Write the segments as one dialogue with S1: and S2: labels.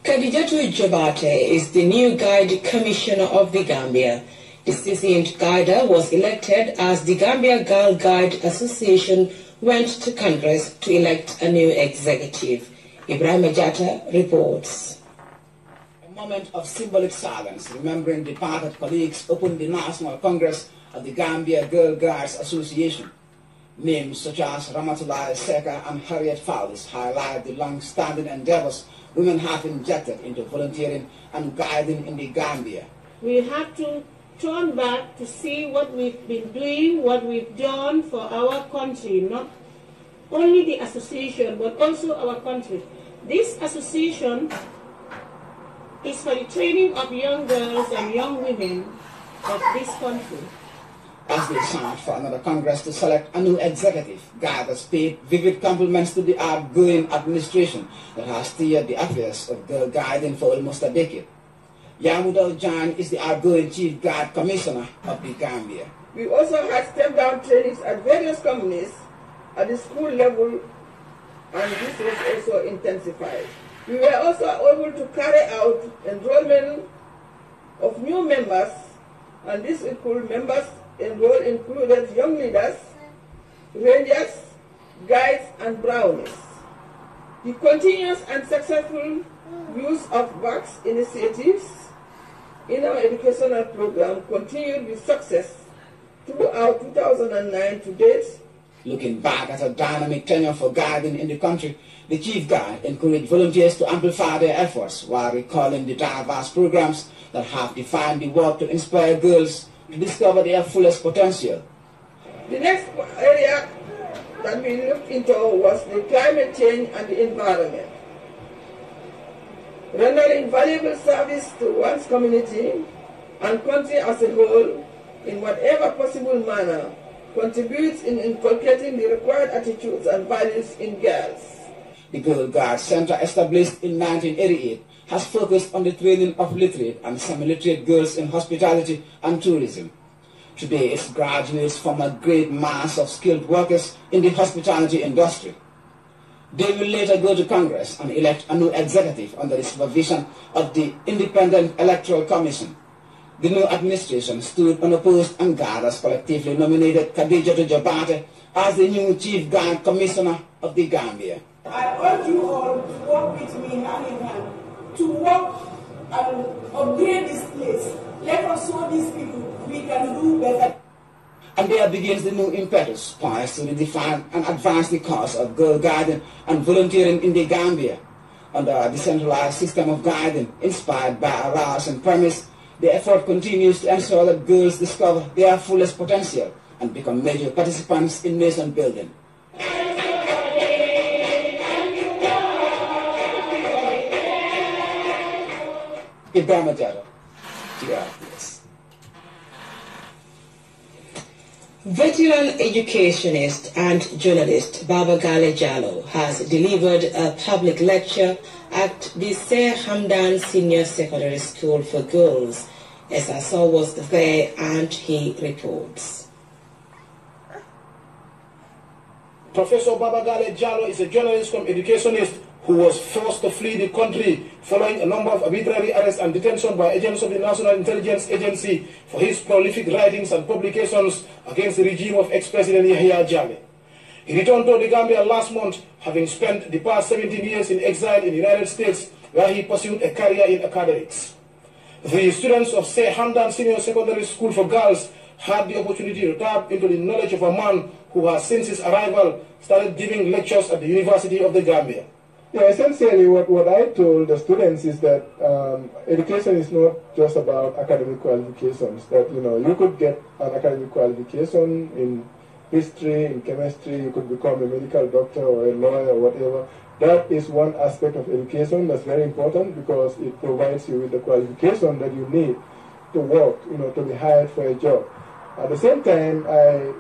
S1: Khadijatu Jabate is the new Guide Commissioner of the Gambia. The seasoned guider was elected as the Gambia Girl Guide Association went to Congress to elect a new executive. Ibrahim Ajata reports.
S2: A moment of symbolic silence, remembering departed colleagues, opened the National Congress of the Gambia Girl Guides Association. Names such as Ramatullah Seka and Harriet Fowlis highlight the long-standing endeavors women have injected into volunteering and guiding in the Gambia.
S3: We have to turn back to see what we've been doing, what we've done for our country, not only the association, but also our country. This association is for the training of young girls and young women of this country.
S2: As they sought for another Congress to select a new executive, guiders paid vivid compliments to the outgoing administration that has steered the affairs of girl guiding for almost a decade. Yamudal Jan is the outgoing Chief Guide Commissioner of the Gambia.
S4: We also had step-down trainings at various companies at the school level, and this was also intensified. We were also able to carry out enrollment of new members, and this included members enrolled included young leaders, rangers, guides, and brownies. The continuous and successful use of VAX initiatives in our educational program continued with success throughout 2009 to date.
S2: Looking back at a dynamic tenure for guiding in the country, the Chief Guide encouraged volunteers to amplify their efforts while recalling the diverse programs that have defined the work to inspire girls to discover their fullest potential.
S4: The next area that we looked into was the climate change and the environment. Rendering valuable service to one's community and country as a whole in whatever possible manner contributes in inculcating the required attitudes and values in girls.
S2: The Girl Guide Center, established in 1988, has focused on the training of literate and semi-literate girls in hospitality and tourism. Today, its graduates form a great mass of skilled workers in the hospitality industry. They will later go to Congress and elect a new executive under the supervision of the Independent Electoral Commission. The new administration stood unopposed, and guiders collectively nominated Khadijatu Jabate as the new Chief Guide Commissioner of the Gambia.
S5: I urge you all to work with me hand in hand, to work and upgrade this place. Let us show these people we can do better.
S2: And there begins the new impetus poised to redefine and advance the cause of girl guiding and volunteering in the Gambia. Under a decentralized system of guiding inspired by Allah's and premise, the effort continues to ensure that girls discover their fullest potential and become major participants in nation building. Ibrahim Ajata, GRTS.
S1: Veteran educationist and journalist Baba Gale Jallo has delivered a public lecture at the Sir Hamdan Senior Secondary School for Girls. SSO was there and he reports.
S6: Professor Baba Gale Jallo is a journalist cum educationist who was forced to flee the country following a number of arbitrary arrests and detention by agents of the National Intelligence Agency for his prolific writings and publications against the regime of ex-President Yahya Jammeh. He returned to the Gambia last month, having spent the past 17 years in exile in the United States, where he pursued a career in academics. The students of Sir Hamdan Senior Secondary School for Girls had the opportunity to tap into the knowledge of a man who has since his arrival started giving lectures at the University of the Gambia.
S7: Yeah, essentially what I told the students is that education is not just about academic qualifications, that you could get an academic qualification in history, in chemistry, you could become a medical doctor or a lawyer or whatever. That is one aspect of education that's very important because it provides you with the qualification that you need to work, to be hired for a job. At the same time, I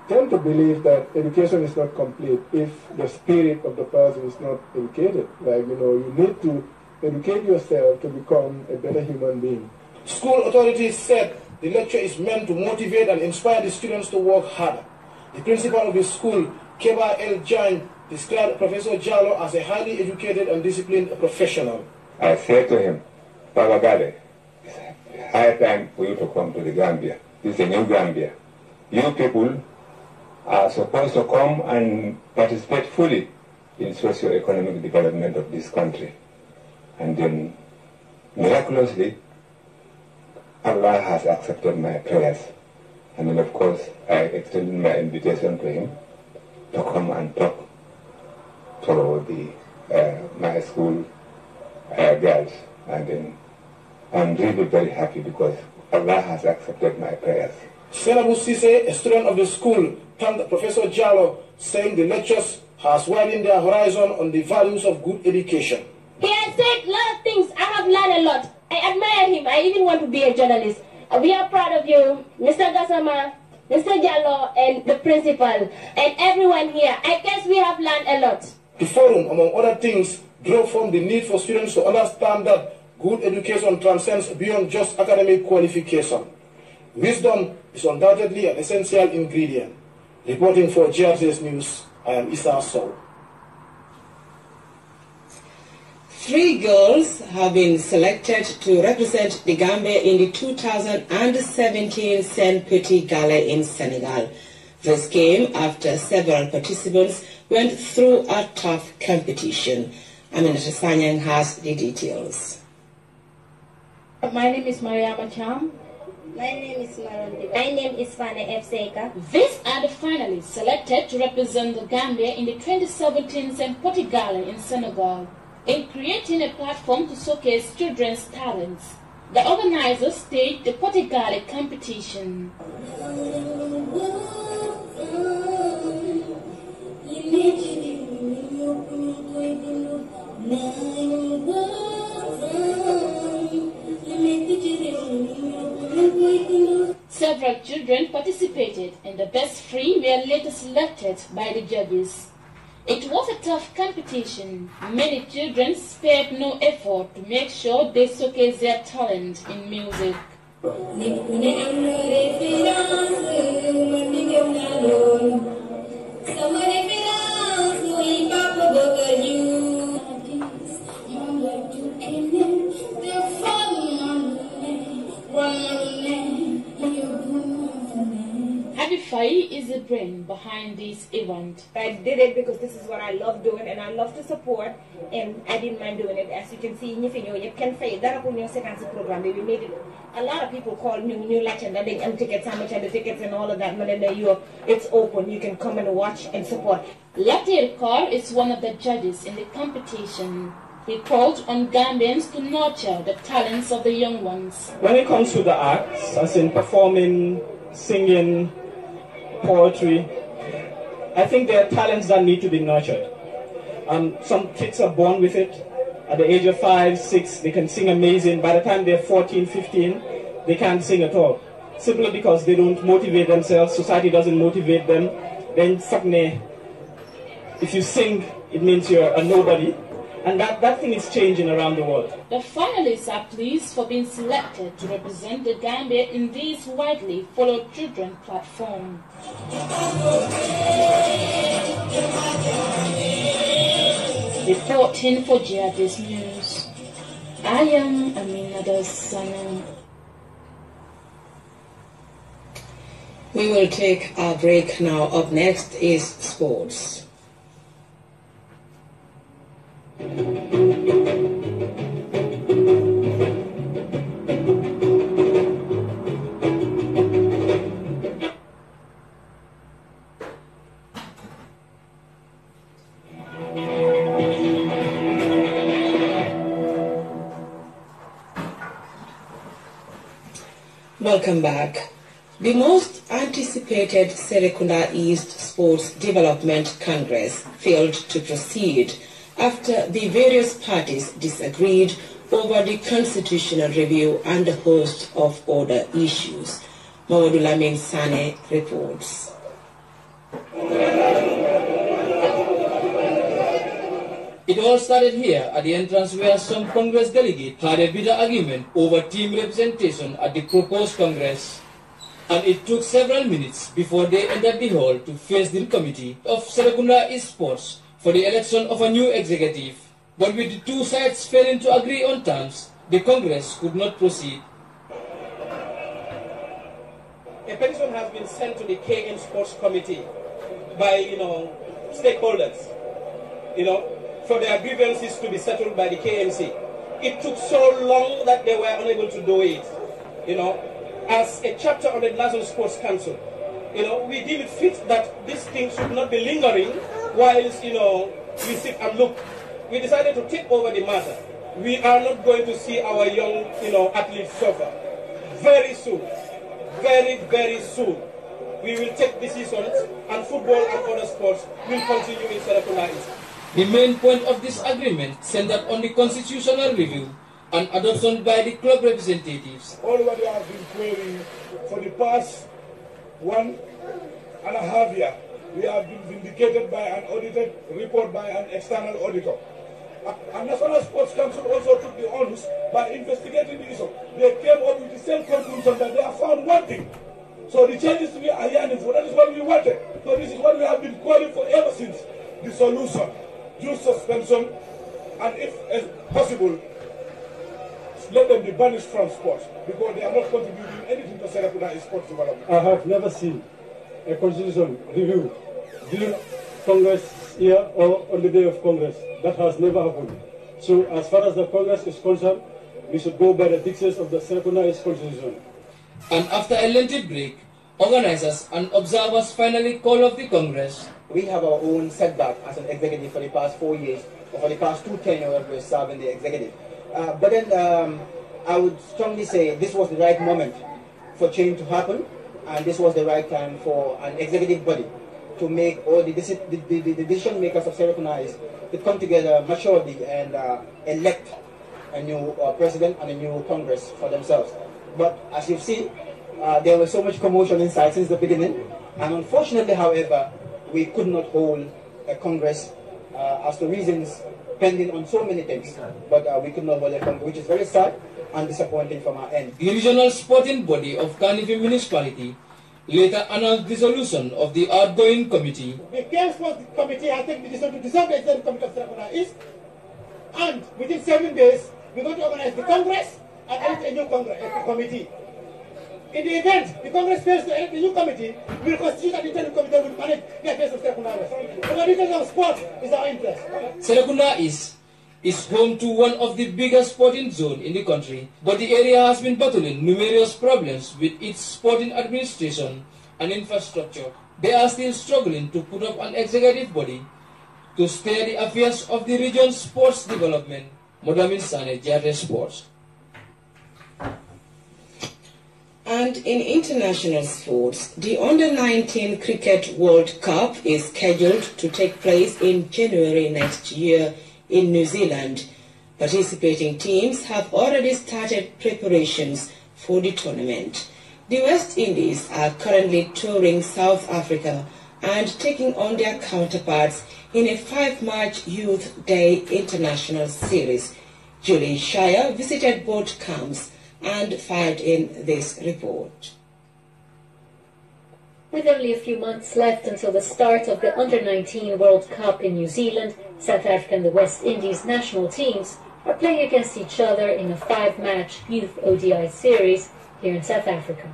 S7: tend to believe that education is not complete if the spirit of the person is not educated. Like, you need to educate yourself to become a better human being.
S6: School authorities said the lecture is meant to motivate and inspire the students to work harder. The principal of the school, Keba El Jan, described Professor Jallo as a highly educated and disciplined professional.
S8: I said to him, Baba Gale, it's high time for you to come to the Gambia. This is a new Gambia. You people are supposed to come and participate fully in socio-economic development of this country. And then, miraculously, Allah has accepted my prayers. And then, of course, I extended my invitation to him to come and talk to my school girls. And then, I'm really very happy because Allah has accepted my prayers.
S6: Senabu Sise, a student of the school, thanked Professor Jallow, saying the lectures has widened their horizon on the values of good education.
S9: He has said a lot of things. I have learned a lot. I admire him. I even want to be a journalist. We are proud of you, Mr. Gassama, Mr. Jallow, and the principal, and everyone here. I guess we have learned a lot.
S6: The forum, among other things, drove home the need for students to understand that good education transcends beyond just academic qualification. Wisdom is undoubtedly an essential ingredient. Reporting for GRTS News, I am Issa Sow.
S1: 3 girls have been selected to represent the Gambia in the 2017 Saint Petit Gala in Senegal. This came after several participants went through a tough competition. Aminata Sanyang has the details.
S10: My name is Mariama Cham.
S9: My name is Marondi. My name is Fane F. Seka.
S10: These are the finalists selected to represent the Gambia in the 2017 Saint Petit Gala in Senegal. In creating a platform to showcase children's talents, the organizers staged the Petit Gala competition. Several children participated, and the best 3 were later selected by the judges. It was a tough competition. Many children spared no effort to make sure they showcase their talent in music. Fai is the brain behind this event.
S11: I did it because this is what I love doing and I love to support, and I didn't mind doing it. As you can see, you can Fai program. We made it. A lot of people call new legend and they tickets, how much are the tickets and all of that. But then it's open. You can come and watch and support.
S10: Latir Kaur is one of the judges in the competition. He called on Gambians to nurture the talents of the young ones.
S12: When it comes to the arts, as in performing, singing, poetry, I think there are talents that need to be nurtured. Some kids are born with it. At the age of 5, 6, they can sing amazing. By the time they're 14, 15, they can't sing at all. Simply because they don't motivate themselves, society doesn't motivate them. Then if you sing, it means you're a nobody. And that thing is changing around the world.
S10: The finalists are pleased for being selected to represent the Gambia in this widely followed children platform. Reporting for GRTS News, I am Aminata Sanyang.
S1: We will take our break now. Up next is sports. Welcome back. The most anticipated Serekunda East Sports Development Congress failed to proceed after the various parties disagreed over the constitutional review and a host of other issues. Mamadou Lamin Sane reports.
S13: It all started here at the entrance where some Congress delegates had a bitter argument over team representation at the proposed Congress. And it took several minutes before they entered the hall to face the committee of Serekunda East Sports for the election of a new executive. But with the two sides failing to agree on terms, the Congress could not proceed.
S14: A petition has been sent to the KM Sports Committee by, stakeholders, for their grievances to be settled by the KMC. It took so long that they were unable to do it, as a chapter of the National Sports Council. We deem it fit that this thing should not be lingering whilst, we sit and look. We decided to take over the matter. We are not going to see our young, athletes suffer. Very soon, very, very soon, we will take decisions, and football and other sports will continue in Serekunda East.
S13: The main point of this agreement centered on the constitutional review and adoption by the club representatives.
S6: All what they have been querying for the past 1.5 years, we have been vindicated by an audited report by an external auditor. And National Sports Council also took the onus by investigating the issue. They came up with the same conclusion that they have found one thing. So the changes we are yearning for, that is what we wanted. So this is what we have been calling for ever since. The solution, due suspension, and if possible, let them be banished from sports because they are not contributing anything to Serekunda sports development.
S15: I have never seen a constitution review during Congress here or on the day of Congress. That has never happened. So as far as the Congress is concerned, we should go by the dictates of the Serekunda constitution.
S13: And after a lengthy break, organizers and observers finally called off the Congress.
S2: We have our own setback as an executive for the past 4 years, or for the past 2 tenures we're serving the executive. But then I would strongly say this was the right moment for change to happen, and this was the right time for an executive body to make all the decision makers of Serekunda to come together maturely and elect a new president and a new Congress for themselves. But as you've seen, there was so much commotion inside since the beginning, and unfortunately, however, we could not hold a Congress as to reasons pending on so many things, but we could not hold a Congress, which is very sad and disappointing from our end.
S13: The regional sporting body of Carnival Municipality later announced dissolution of the outgoing committee.
S16: The Game Sports Committee has taken the decision to dissolve the Executive Committee of Serekunda East, and within 7 days, we're going to organize the Congress and elect a new committee. In the event the Congress fails to elect a new committee, we will constitute an internal committee that will manage the affairs of Serekunda West. But the details of sport is our interest.
S13: Serekunda is home to one of the biggest sporting zones in the country, but the area has been battling numerous problems with its sporting administration and infrastructure. They are still struggling to put up an executive body to steer the affairs of the region's sports development. Modamin Sane, GRTS Sports.
S1: And in international sports, the Under-19 Cricket World Cup is scheduled to take place in January next year in New Zealand. Participating teams have already started preparations for the tournament. The West Indies are currently touring South Africa and taking on their counterparts in a 5-match Youth Day International Series. Julie Shire visited both camps and filed in this report.
S17: With only a few months left until the start of the Under-19 World Cup in New Zealand, South Africa and the West Indies national teams are playing against each other in a 5-match Youth ODI series here in South Africa.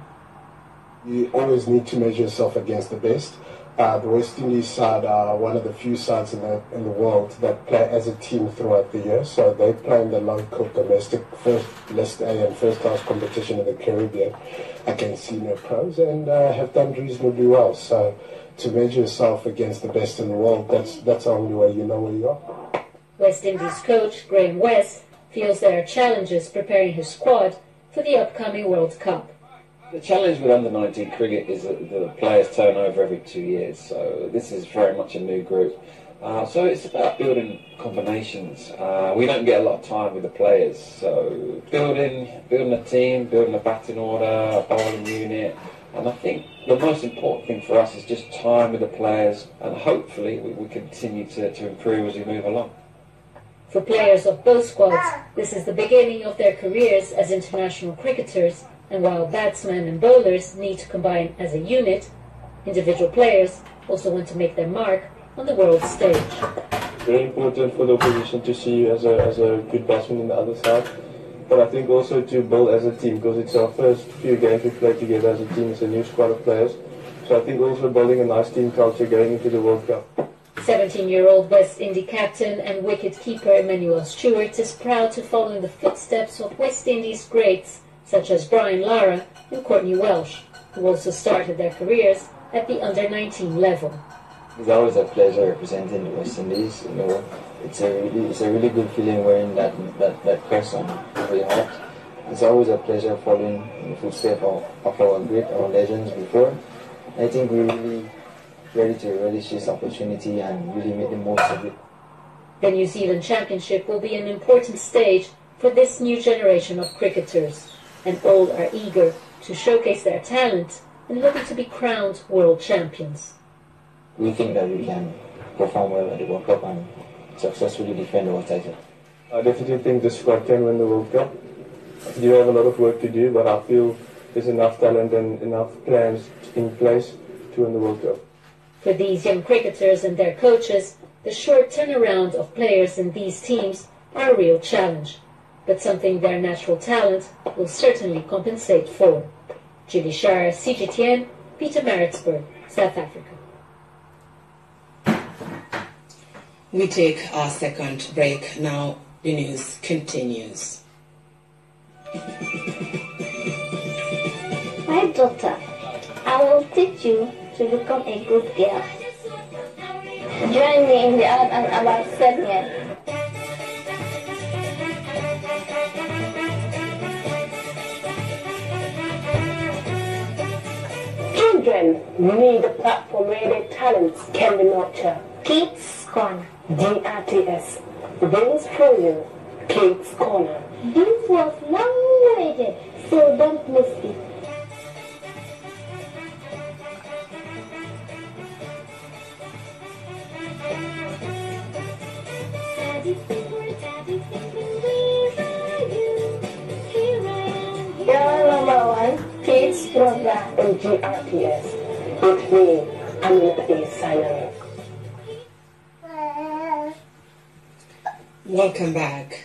S6: You always need to measure yourself against the best. The West Indies side are one of the few sides in the world that play as a team throughout the year. So they play in the local domestic first List A and first class competition in the Caribbean against senior pros and have done reasonably well. So to measure yourself against the best in the world, that's the only way you know where you are.
S17: West Indies coach Graham West feels there are challenges preparing his squad for the upcoming World Cup.
S18: The challenge with under-19 cricket is that the players turn over every 2 years, so this is very much a new group. So it's about building combinations. We don't get a lot of time with the players, so building a team, building a batting order, a bowling unit, and I think the most important thing for us is just time with the players, and hopefully we continue to improve as we move along.
S17: For players of both squads, this is the beginning of their careers as international cricketers, and while batsmen and bowlers need to combine as a unit, individual players also want to make their mark on the world stage.
S7: very important for the opposition to see you as a good batsman in the other side. But I think also to build as a team, because it's our first few games we played together as a team. It's a new squad of players. So I think also building a nice team culture going into the World Cup.
S17: 17-year-old West Indies captain and wicket-keeper Emmanuel Stewart is proud to follow in the footsteps of West Indies greats such as Brian Lara and Courtney Welsh, who also started their careers at the under-19 level.
S19: It's always a pleasure representing the West Indies. You know, it's a really good feeling wearing that crest on your heart. It's always a pleasure following in the footsteps of our legends before. I think we're really ready to relish this opportunity and really make the most of it.
S17: The New Zealand Championship will be an important stage for this new generation of cricketers, and all are eager to showcase their talent and hoping to be crowned world champions.
S19: We think that we can perform well at the World Cup and successfully defend our title.
S7: I definitely think the squad can win the World Cup. We do have a lot of work to do, but I feel there's enough talent and enough plans in place to win the World Cup.
S17: For these young cricketers and their coaches, the short turnaround of players in these teams are a real challenge, but something their natural talent will certainly compensate for. Julie Shire, CGTN, Pietermaritzburg, South Africa.
S1: We take our second break. Now the news continues.
S20: My daughter, I will teach you to become a good girl. Join me in the art and about segment.
S21: Children need a platform where their talents can be nurtured.
S20: Kids Corner.
S21: GRTS brings for you Kids Corner.
S20: This was long awaited, so don't miss it.
S21: Your #1 Kids program on GRTS with me, Aminata Sayari.
S1: Welcome back.